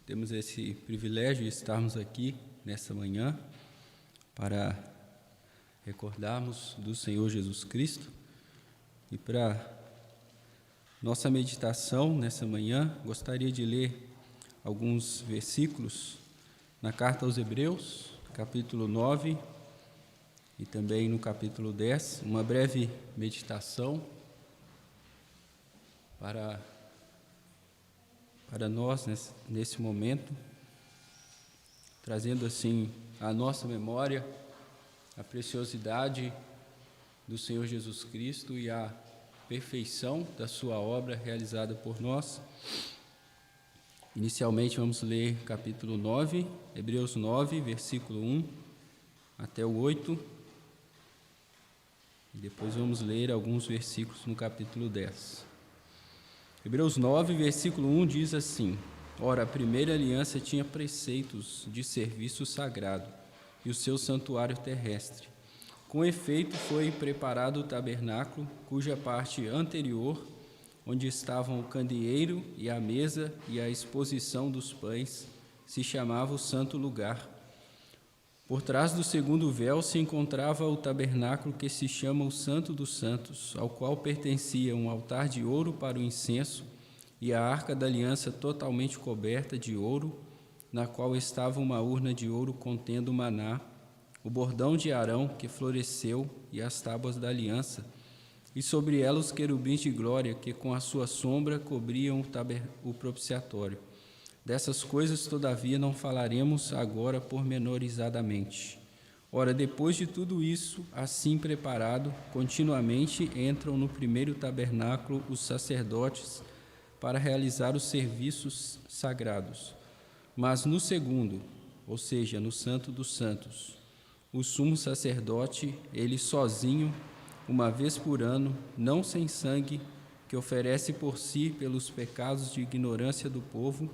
temos esse privilégio de estarmos aqui nessa manhã para recordarmos do Senhor Jesus Cristo. E para nossa meditação nessa manhã, gostaria de ler alguns versículos na carta aos Hebreus, capítulo 9 e também no capítulo 10, uma breve meditação para nós nesse momento, trazendo assim à nossa memória a preciosidade do Senhor Jesus Cristo e a perfeição da sua obra realizada por nós. Inicialmente vamos ler capítulo 9, Hebreus 9, versículo 1 até o 8, e depois vamos ler alguns versículos no capítulo 10. Hebreus 9, versículo 1 diz assim: Ora, a primeira aliança tinha preceitos de serviço sagrado e o seu santuário terrestre. Com efeito, foi preparado o tabernáculo, cuja parte anterior, onde estavam o candeeiro e a mesa e a exposição dos pães, se chamava o Santo Lugar. Por trás do segundo véu se encontrava o tabernáculo que se chama o Santo dos Santos, ao qual pertencia um altar de ouro para o incenso e a arca da aliança totalmente coberta de ouro, na qual estava uma urna de ouro contendo maná, o bordão de Arão que floresceu e as tábuas da aliança, e sobre ela os querubins de glória que com a sua sombra cobriam o propiciatório. Dessas coisas, todavia, não falaremos agora pormenorizadamente. Ora, depois de tudo isso, assim preparado, continuamente entram no primeiro tabernáculo os sacerdotes para realizar os serviços sagrados. Mas no segundo, ou seja, no Santo dos Santos, o sumo sacerdote, ele sozinho, uma vez por ano, não sem sangue, que oferece por si pelos pecados de ignorância do povo,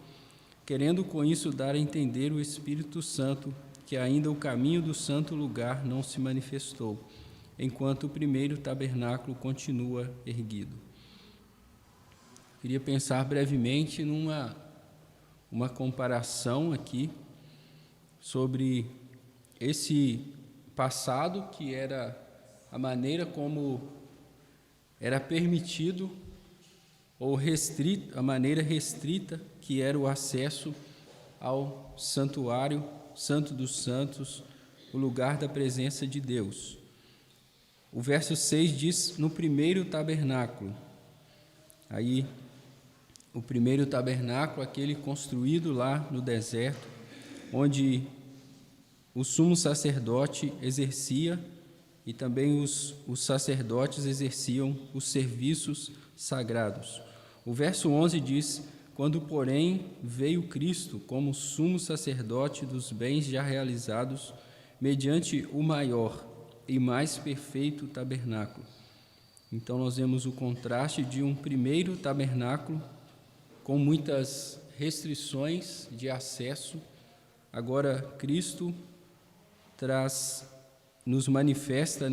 querendo com isso dar a entender o Espírito Santo que ainda o caminho do santo lugar não se manifestou, enquanto o primeiro tabernáculo continua erguido. Queria pensar brevemente uma comparação aqui sobre esse passado, que era a maneira como era permitido ou restrito, a maneira restrita que era o acesso ao santuário, Santo dos Santos, o lugar da presença de Deus. O verso 6 diz: no primeiro tabernáculo. Aí, o primeiro tabernáculo, aquele construído lá no deserto, onde o sumo sacerdote exercia e também os sacerdotes exerciam os serviços sagrados. O verso 11 diz: quando, porém, veio Cristo como sumo sacerdote dos bens já realizados, mediante o maior e mais perfeito tabernáculo. Então, nós vemos o contraste de um primeiro tabernáculo com muitas restrições de acesso. Agora, Cristo nos manifesta,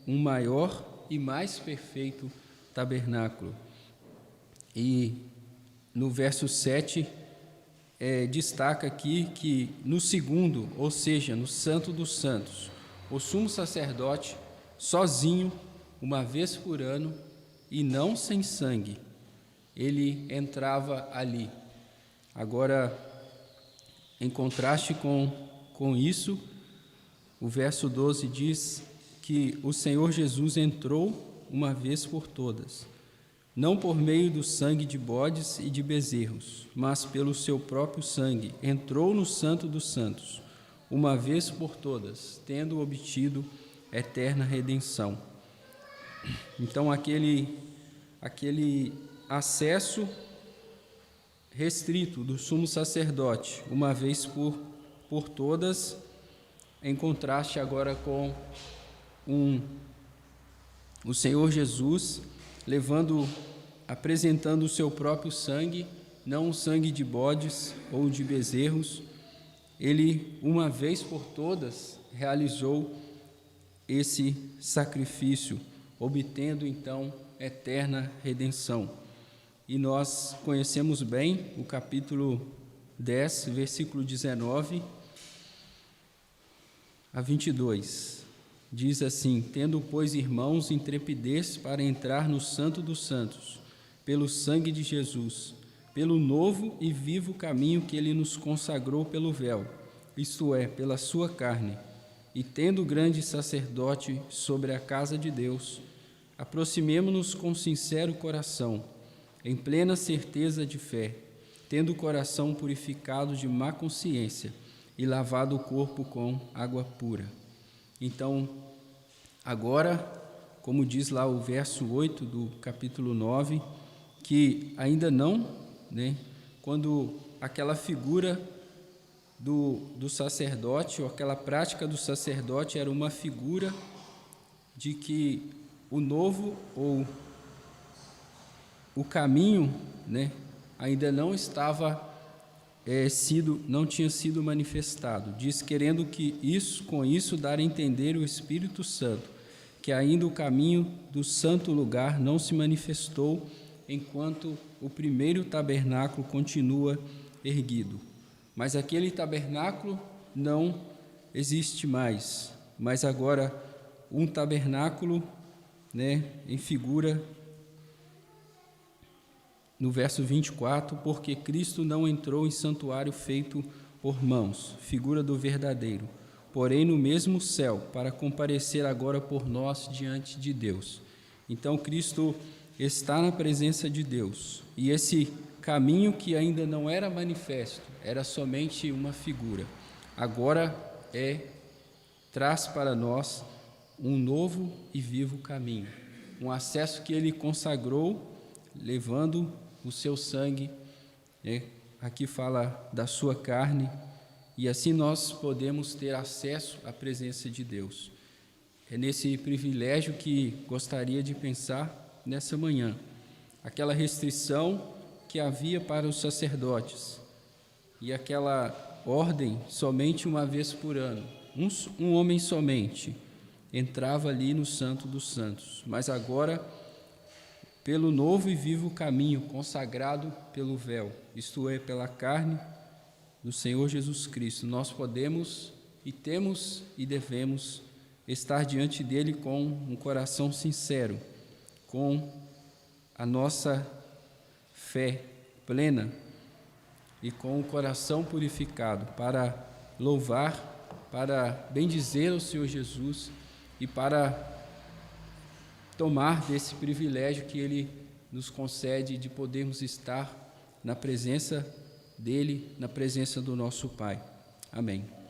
um maior e mais perfeito tabernáculo. E no verso 7, destaca aqui que no segundo, ou seja, no Santo dos Santos, o sumo sacerdote, sozinho, uma vez por ano, e não sem sangue, ele entrava ali. Agora, em contraste com isso, o verso 12 diz que o Senhor Jesus entrou uma vez por todas, não por meio do sangue de bodes e de bezerros, mas pelo seu próprio sangue, entrou no Santo dos Santos, uma vez por todas, tendo obtido eterna redenção. Então, aquele acesso restrito do sumo sacerdote, uma vez por todas, em contraste agora com o Senhor Jesus, apresentando o seu próprio sangue, não o sangue de bodes ou de bezerros. Ele, uma vez por todas, realizou esse sacrifício, obtendo então eterna redenção. E nós conhecemos bem o capítulo 10, versículo 19 a 22. Diz assim: tendo, pois, irmãos, intrepidez para entrar no Santo dos Santos, pelo sangue de Jesus, pelo novo e vivo caminho que ele nos consagrou pelo véu, isto é, pela sua carne, e tendo grande sacerdote sobre a casa de Deus, aproximemo-nos com sincero coração, em plena certeza de fé, tendo o coração purificado de má consciência e lavado o corpo com água pura. Então, agora, como diz lá o verso 8 do capítulo 9, que ainda não, quando aquela figura do sacerdote, ou aquela prática do sacerdote era uma figura de que o novo ou o caminho, ainda não estava não tinha sido manifestado. Diz, querendo que com isso dar a entender o Espírito Santo, que ainda o caminho do santo lugar não se manifestou, enquanto o primeiro tabernáculo continua erguido. Mas aquele tabernáculo não existe mais, mas agora um tabernáculo, em figura, no verso 24, porque Cristo não entrou em santuário feito por mãos, figura do verdadeiro, porém no mesmo céu, para comparecer agora por nós diante de Deus. Então Cristo está na presença de Deus, e esse caminho que ainda não era manifesto, era somente uma figura, agora traz para nós um novo e vivo caminho, um acesso que ele consagrou, levando o seu sangue, aqui fala da sua carne, e assim nós podemos ter acesso à presença de Deus. É nesse privilégio que gostaria de pensar nessa manhã. Aquela restrição que havia para os sacerdotes, e aquela ordem somente uma vez por ano, um homem somente entrava ali no Santo dos Santos, mas agora, pelo novo e vivo caminho consagrado pelo véu, isto é, pela carne do Senhor Jesus Cristo, nós podemos e temos e devemos estar diante dele com um coração sincero, com a nossa fé plena e com o coração purificado, para louvar, para bendizer o Senhor Jesus e para tomar desse privilégio que ele nos concede de podermos estar na presença dele, na presença do nosso Pai. Amém.